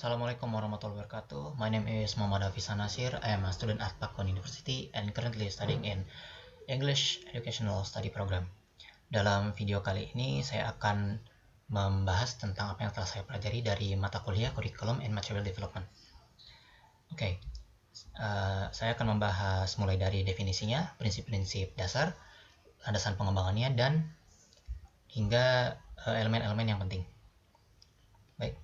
Assalamualaikum warahmatullahi wabarakatuh. My name is Muhammad Hafiz Nasir. I am a student at Pakuan University and currently studying in English Educational Study Program. Dalam video kali ini saya akan membahas tentang apa yang telah saya pelajari dari mata kuliah Curriculum and Material Development. Oke, saya akan membahas mulai dari definisinya, prinsip-prinsip dasar, landasan pengembangannya, dan hingga elemen-elemen yang penting. Baik.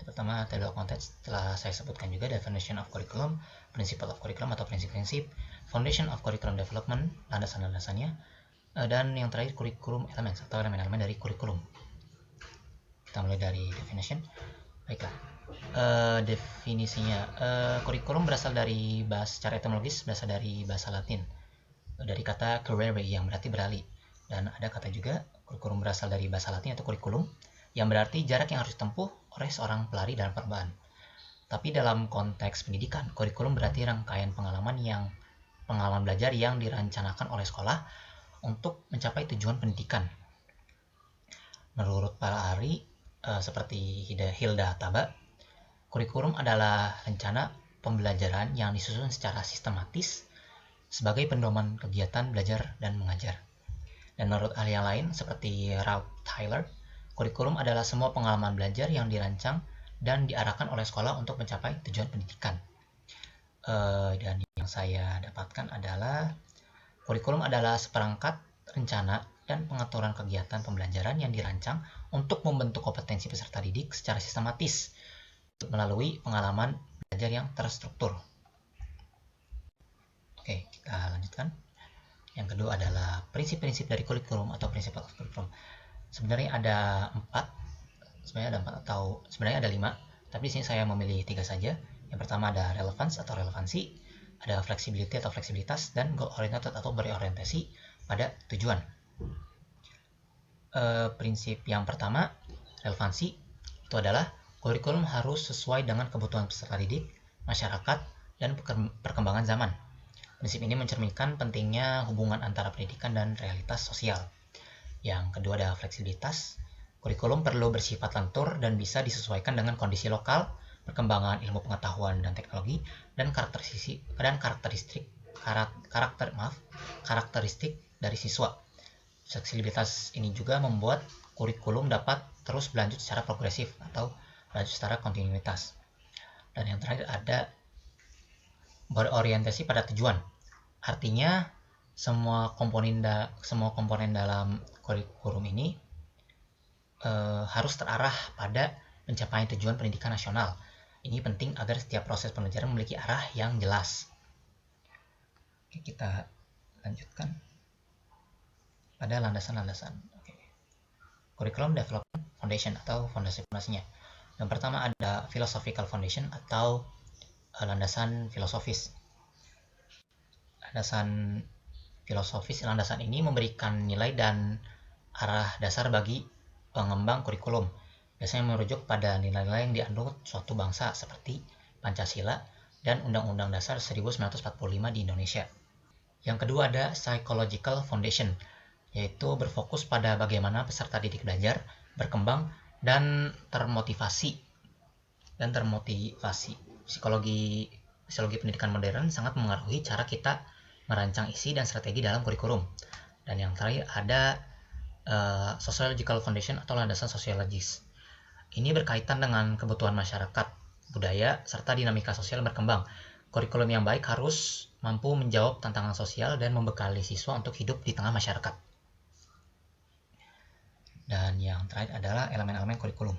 Pertama, table of contents telah saya sebutkan juga, definition of curriculum, principle of curriculum atau prinsip-prinsip, foundation of curriculum development, landasan-landasannya, dan yang terakhir curriculum elements atau elemen-elemen dari kurikulum. Kita mulai dari definition. Baiklah, definisinya, kurikulum berasal dari secara etimologis berasal dari bahasa Latin, dari kata currere yang berarti beralih, dan ada kata juga kurikulum berasal dari bahasa Latin atau kurikulum yang berarti jarak yang harus ditempuh oleh seorang pelari dalam perlombaan. Tapi dalam konteks pendidikan, kurikulum berarti rangkaian pengalaman belajar yang dirancangkan oleh sekolah untuk mencapai tujuan pendidikan. Menurut para ahli seperti Hilda Taba, kurikulum adalah rencana pembelajaran yang disusun secara sistematis sebagai pedoman kegiatan belajar dan mengajar. Dan menurut ahli yang lain seperti Ralph Tyler, kurikulum adalah semua pengalaman belajar yang dirancang dan diarahkan oleh sekolah untuk mencapai tujuan pendidikan. Dan yang saya dapatkan adalah kurikulum adalah seperangkat rencana dan pengaturan kegiatan pembelajaran yang dirancang untuk membentuk kompetensi peserta didik secara sistematis melalui pengalaman belajar yang terstruktur. Oke, kita lanjutkan. Yang kedua adalah prinsip-prinsip dari kurikulum atau principle of curriculum. Sebenarnya ada 4 atau sebenarnya ada 5, tapi di sini saya memilih 3 saja. Yang pertama ada relevance atau relevansi, ada flexibility atau fleksibilitas, dan goal oriented atau berorientasi pada tujuan. Prinsip yang pertama, relevansi, itu adalah kurikulum harus sesuai dengan kebutuhan peserta didik, masyarakat, dan perkembangan zaman. Prinsip ini mencerminkan pentingnya hubungan antara pendidikan dan realitas sosial. Yang kedua ada fleksibilitas. Kurikulum perlu bersifat lentur dan bisa disesuaikan dengan kondisi lokal, perkembangan ilmu pengetahuan dan teknologi, dan karakteristik dari siswa. Fleksibilitas ini juga membuat kurikulum dapat terus berlanjut secara progresif atau berlanjut secara kontinuitas. Dan yang terakhir ada berorientasi pada tujuan. Artinya semua komponen dalam kurikulum ini harus terarah pada pencapaian tujuan pendidikan nasional. Ini penting agar setiap proses pembelajaran memiliki arah yang jelas. Oke, kita lanjutkan pada landasan-landasan. Oke. Curriculum Development Foundation atau fondasi-fondasinya. Yang pertama ada Philosophical Foundation atau landasan filosofis. Landasan ini memberikan nilai dan arah dasar bagi pengembang kurikulum. Biasanya merujuk pada nilai-nilai yang dianut suatu bangsa seperti Pancasila dan Undang-Undang Dasar 1945 di Indonesia. Yang kedua ada Psychological Foundation, yaitu berfokus pada bagaimana peserta didik belajar, berkembang, dan termotivasi. Psikologi pendidikan modern sangat mengaruhi cara kita merancang isi dan strategi dalam kurikulum. Dan yang terakhir ada Sociological Foundation atau landasan sosiologis. Ini berkaitan dengan kebutuhan masyarakat, budaya, serta dinamika sosial berkembang. Kurikulum yang baik harus mampu menjawab tantangan sosial dan membekali siswa untuk hidup di tengah masyarakat. Dan yang terakhir adalah elemen-elemen kurikulum.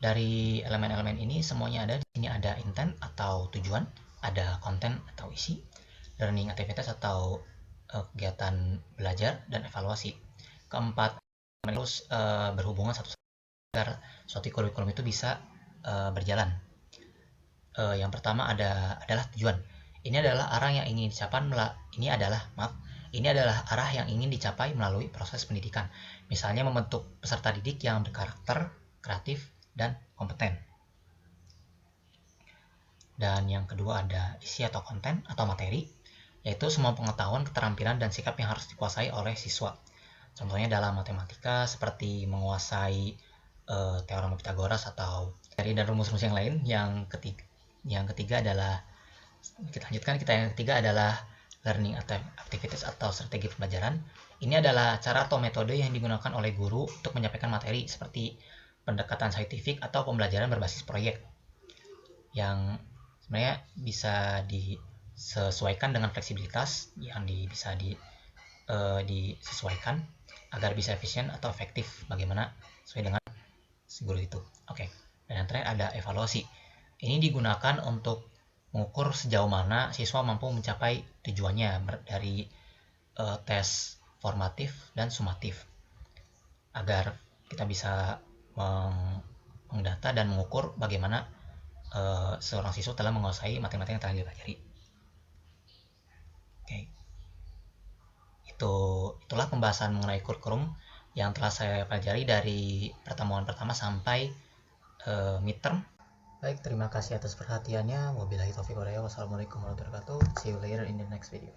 Dari elemen-elemen ini semuanya ada. Di sini ada intent atau tujuan, ada konten atau isi, learning aktivitas atau kegiatan belajar, dan evaluasi. Keempat harus berhubungan satu agar suatu kurikulum itu bisa berjalan. Yang pertama adalah tujuan. Ini adalah arah yang ingin dicapai melalui proses pendidikan. Misalnya membentuk peserta didik yang berkarakter, kreatif, dan kompeten. Dan yang kedua ada isi atau konten atau materi, yaitu semua pengetahuan, keterampilan, dan sikap yang harus dikuasai oleh siswa. Contohnya dalam matematika seperti menguasai teorema Pythagoras atau teori dan rumus-rumus yang lain. Yang ketiga adalah yang ketiga adalah learning activities atau strategi pembelajaran. Ini adalah cara atau metode yang digunakan oleh guru untuk menyampaikan materi seperti pendekatan saintifik atau pembelajaran berbasis proyek yang sebenarnya bisa disesuaikan dengan fleksibilitas yang bisa disesuaikan agar bisa efisien atau efektif bagaimana sesuai dengan si guru itu. Oke. Dan yang terakhir ada evaluasi. Ini digunakan untuk mengukur sejauh mana siswa mampu mencapai tujuannya dari tes formatif dan sumatif agar kita bisa mendata dan mengukur bagaimana seorang siswa telah menguasai matematika yang telah dipelajari. Oke. Itulah pembahasan mengenai kurikulum yang telah saya pelajari dari pertemuan pertama sampai midterm. Baik, terima kasih atas perhatiannya. Wabillahi taufiq wal hidayah. Wassalamualaikum warahmatullahi wabarakatuh. See you later in the next video.